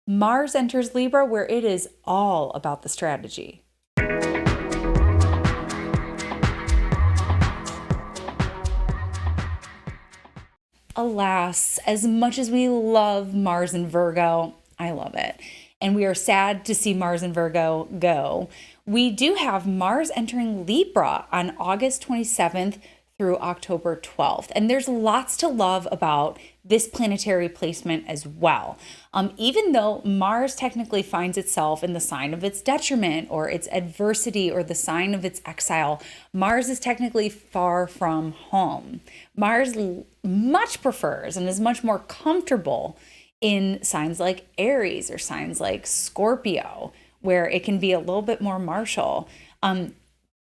Mars enters Libra, where it is all about the strategy. Alas, as much as we love Mars and Virgo, I love it. And we are sad to see Mars and Virgo go. We do have Mars entering Libra on August 27th through October 12th. And there's lots to love about this planetary placement as well. Even though Mars technically finds itself in the sign of its detriment or its adversity or the sign of its exile, Mars is technically far from home. Mars much prefers and is much more comfortable in signs like Aries or signs like Scorpio, where it can be a little bit more martial.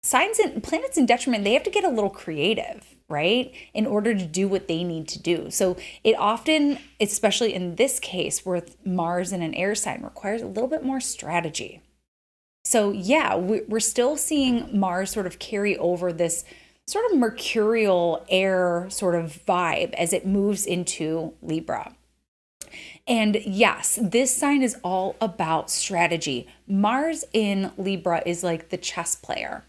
Signs and planets in detriment, they have to get a little creative, right? In order to do what they need to do. So it often, especially in this case with Mars in an air sign, requires a little bit more strategy. So yeah, we're still seeing Mars sort of carry over this sort of mercurial air sort of vibe as it moves into Libra. And yes, this sign is all about strategy. Mars in Libra is like the chess player.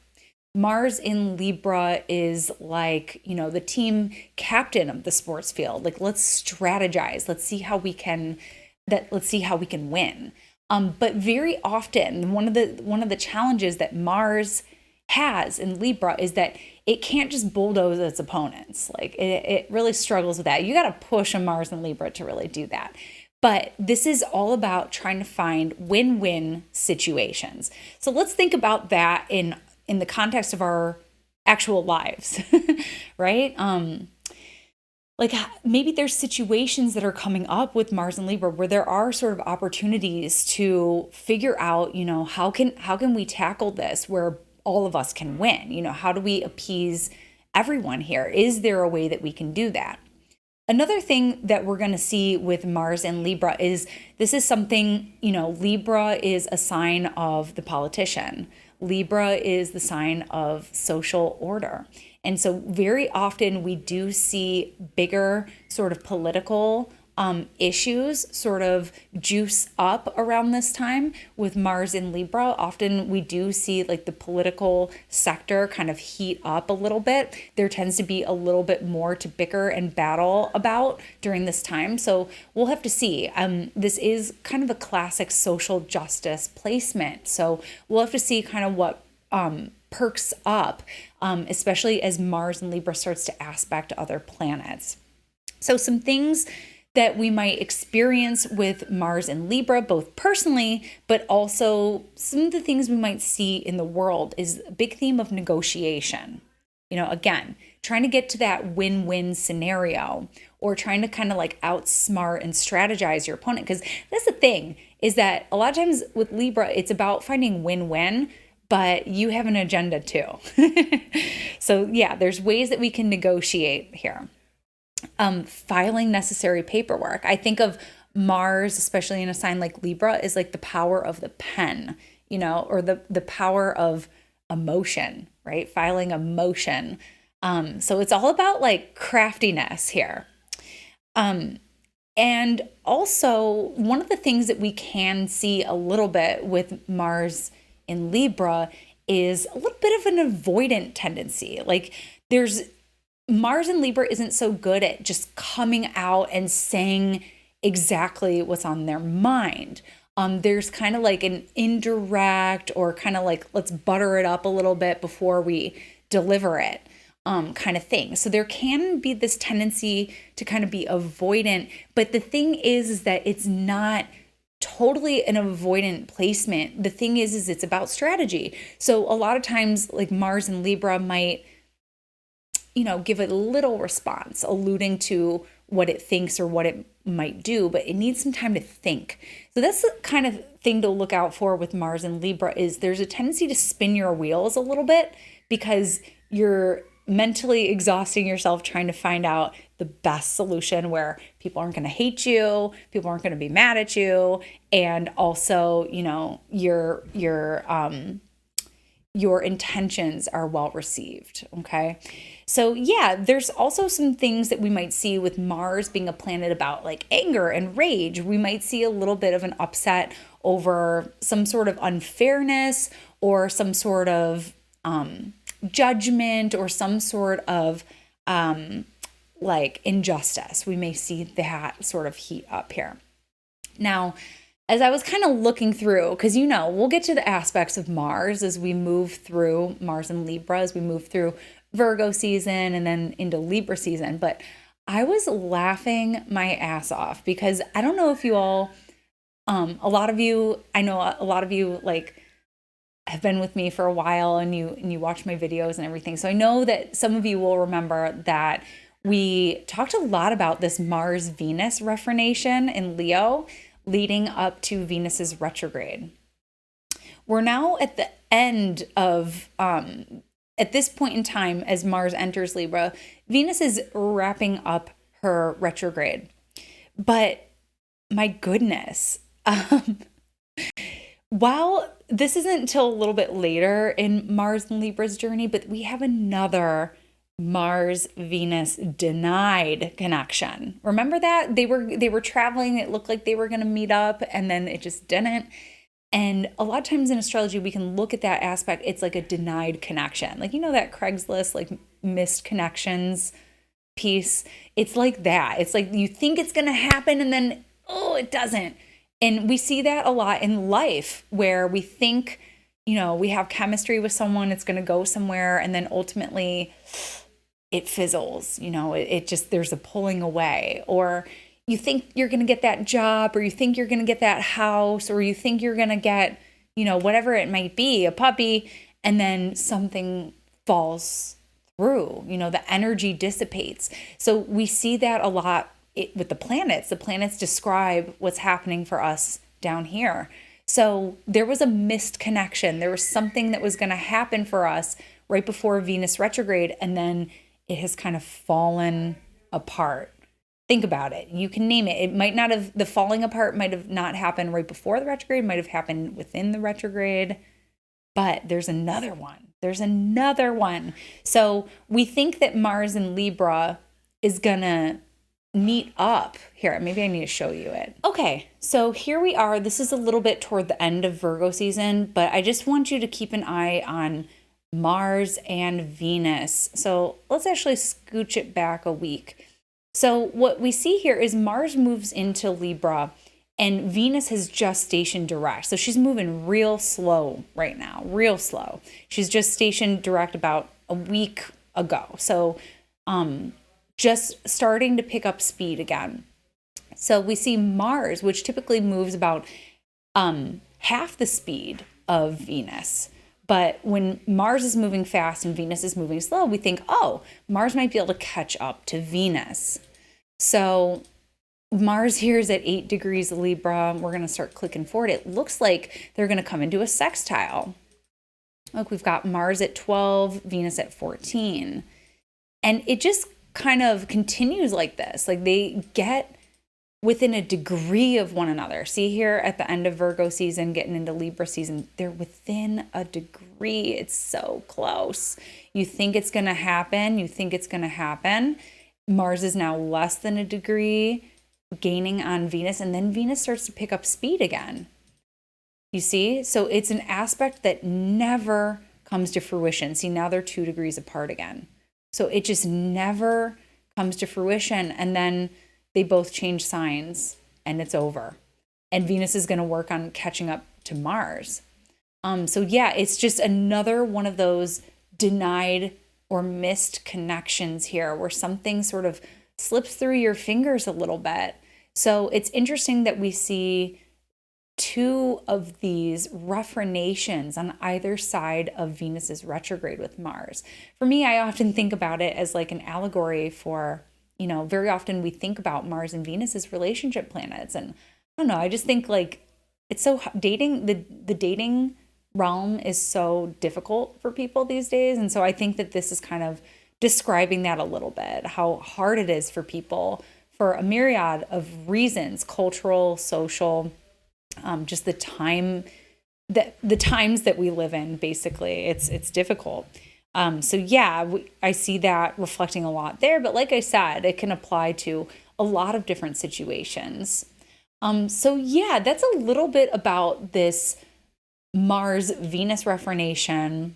Mars in Libra is like, the team captain of the sports field. Like, let's strategize. Let's see how we can win. But very often, one of the challenges that Mars has in Libra is that it can't just bulldoze its opponents. Like, it really struggles with that. You got to push a Mars in Libra to really do that. But this is all about trying to find win-win situations. So let's think about that in the context of our actual lives, right? Like maybe there's situations that are coming up with Mars and Libra where there are sort of opportunities to figure out, how can we tackle this where all of us can win? How do we appease everyone here? Is there a way that we can do that? Another thing that we're going to see with Mars and Libra is this is something, Libra is a sign of the politician. Libra is the sign of social order. And so very often we do see bigger sort of political issues sort of juice up around this time with Mars in Libra. Often we do see like the political sector kind of heat up a little bit. There tends to be a little bit more to bicker and battle about during this time. So we'll have to see. This is kind of a classic social justice placement. So we'll have to see kind of what perks up, especially as Mars in Libra starts to aspect other planets. So some things that we might experience with Mars and Libra, both personally, but also some of the things we might see in the world is a big theme of negotiation. Again, trying to get to that win-win scenario or trying to kind of like outsmart and strategize your opponent. Because that's the thing is that a lot of times with Libra, it's about finding win-win, but you have an agenda too. So yeah, there's ways that we can negotiate here. Filing necessary paperwork. I think of Mars, especially in a sign like Libra, is like the power of the pen, or the power of emotion, right? Filing a motion. So it's all about like craftiness here. And also one of the things that we can see a little bit with Mars in Libra is a little bit of an avoidant tendency. Like Mars in Libra isn't so good at just coming out and saying exactly what's on their mind. There's kind of like an indirect or kind of like, let's butter it up a little bit before we deliver it kind of thing. So there can be this tendency to kind of be avoidant. But the thing is that it's not totally an avoidant placement. The thing is it's about strategy. So a lot of times like Mars and Libra might give a little response alluding to what it thinks or what it might do, but it needs some time to think. So that's the kind of thing to look out for with Mars and Libra is there's a tendency to spin your wheels a little bit because you're mentally exhausting yourself trying to find out the best solution where people aren't going to hate you, people aren't going to be mad at you, and also, your intentions are well received, okay? So yeah, there's also some things that we might see with Mars being a planet about like anger and rage. We might see a little bit of an upset over some sort of unfairness or some sort of judgment or some sort of like injustice. We may see that sort of heat up here. Now, as I was kind of looking through, because we'll get to the aspects of Mars as we move through Mars and Libra, as we move through Virgo season and then into Libra season. But I was laughing my ass off because I don't know if you all, a lot of you like have been with me for a while and you watch my videos and everything. So I know that some of you will remember that we talked a lot about this Mars-Venus refination in Leo leading up to Venus's retrograde. We're now at the end of, at this point in time, as Mars enters Libra, Venus is wrapping up her retrograde. But my goodness, while this isn't until a little bit later in Mars and Libra's journey, but we have another Mars-Venus denied connection. Remember that? They were traveling, it looked like they were going to meet up, and then it just didn't. And a lot of times in astrology, we can look at that aspect. It's like a denied connection. Like, that Craigslist, like missed connections piece. It's like that. It's like you think it's going to happen and then, it doesn't. And we see that a lot in life where we think, we have chemistry with someone, it's going to go somewhere. And then ultimately it fizzles, it just, there's a pulling away. Or you think you're going to get that job, or you think you're going to get that house, or you think you're going to get, whatever it might be, a puppy, and then something falls through, the energy dissipates. So we see that a lot with the planets. The planets describe what's happening for us down here. So there was a missed connection. There was something that was going to happen for us right before Venus retrograde, and then it has kind of fallen apart. Think about it. You can name it. It might not have, the falling apart might have not happened right before the retrograde, might have happened within the retrograde, but there's another one. There's another one. So we think that Mars in Libra is going to meet up here. Maybe I need to show you it. Okay, so here we are. This is a little bit toward the end of Virgo season, but I just want you to keep an eye on Mars and Venus. So let's actually scooch it back a week. So what we see here is Mars moves into Libra and Venus has just stationed direct. So she's moving real slow right now, real slow. She's just stationed direct about a week ago. So just starting to pick up speed again. So we see Mars, which typically moves about half the speed of Venus. But when Mars is moving fast and Venus is moving slow, we think, Mars might be able to catch up to Venus. So Mars here is at 8 degrees Libra. We're going to start clicking forward. It looks like they're going to come into a sextile. Look, we've got Mars at 12, Venus at 14. And it just kind of continues like this. Like they get within a degree of one another. See here at the end of Virgo season, getting into Libra season, they're within a degree. It's so close. You think it's going to happen. Mars is now less than a degree, gaining on Venus, and then Venus starts to pick up speed again. You see? So it's an aspect that never comes to fruition. See, now they're 2 degrees apart again. So it just never comes to fruition. And then they both change signs and it's over. And Venus is going to work on catching up to Mars. So yeah, it's just another one of those denied or missed connections here where something sort of slips through your fingers a little bit. So it's interesting that we see 2 of these refinations on either side of Venus's retrograde with Mars. For me, I often think about it as like an allegory for, very often we think about Mars and Venus as relationship planets. And I don't know, I just think like it's so dating, the dating realm is so difficult for people these days. And so I think that this is kind of describing that a little bit, how hard it is for people for a myriad of reasons, cultural, social, just the times that we live in. Basically, it's difficult. So yeah, I see that reflecting a lot there. But like I said, it can apply to a lot of different situations. So yeah, that's a little bit about this Mars Venus refination.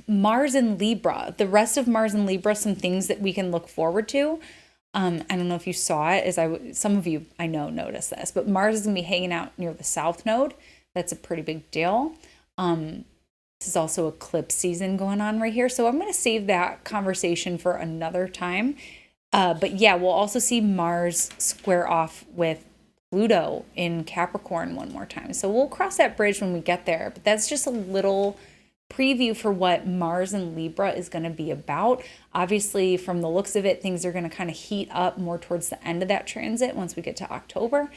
Mars in Libra, the rest of Mars in Libra, some things that we can look forward to. I don't know if you saw it, some of you I know noticed this, but Mars is gonna be hanging out near the South Node. That's a pretty big deal. This is also eclipse season going on right here, so I'm gonna save that conversation for another time. But yeah, we'll also see Mars square off with Pluto in Capricorn one more time. So we'll cross that bridge when we get there. But that's just a little preview for what Mars and Libra is going to be about. Obviously, from the looks of it, things are going to kind of heat up more towards the end of that transit once we get to October.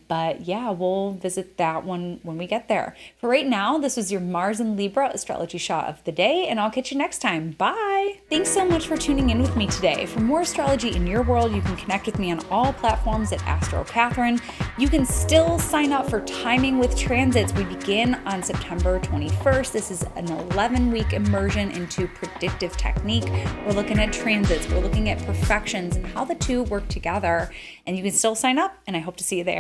But yeah, we'll visit that one when we get there. For right now, this was your Mars and Libra astrology shot of the day, and I'll catch you next time. Bye! Thanks so much for tuning in with me today. For more astrology in your world, you can connect with me on all platforms at Astro Catherine. You can still sign up for Timing with Transits. We begin on September 21st. This is an 11-week immersion into Predictive Technique. We're looking at transits, we're looking at profections and how the two work together. And you can still sign up, and I hope to see you there.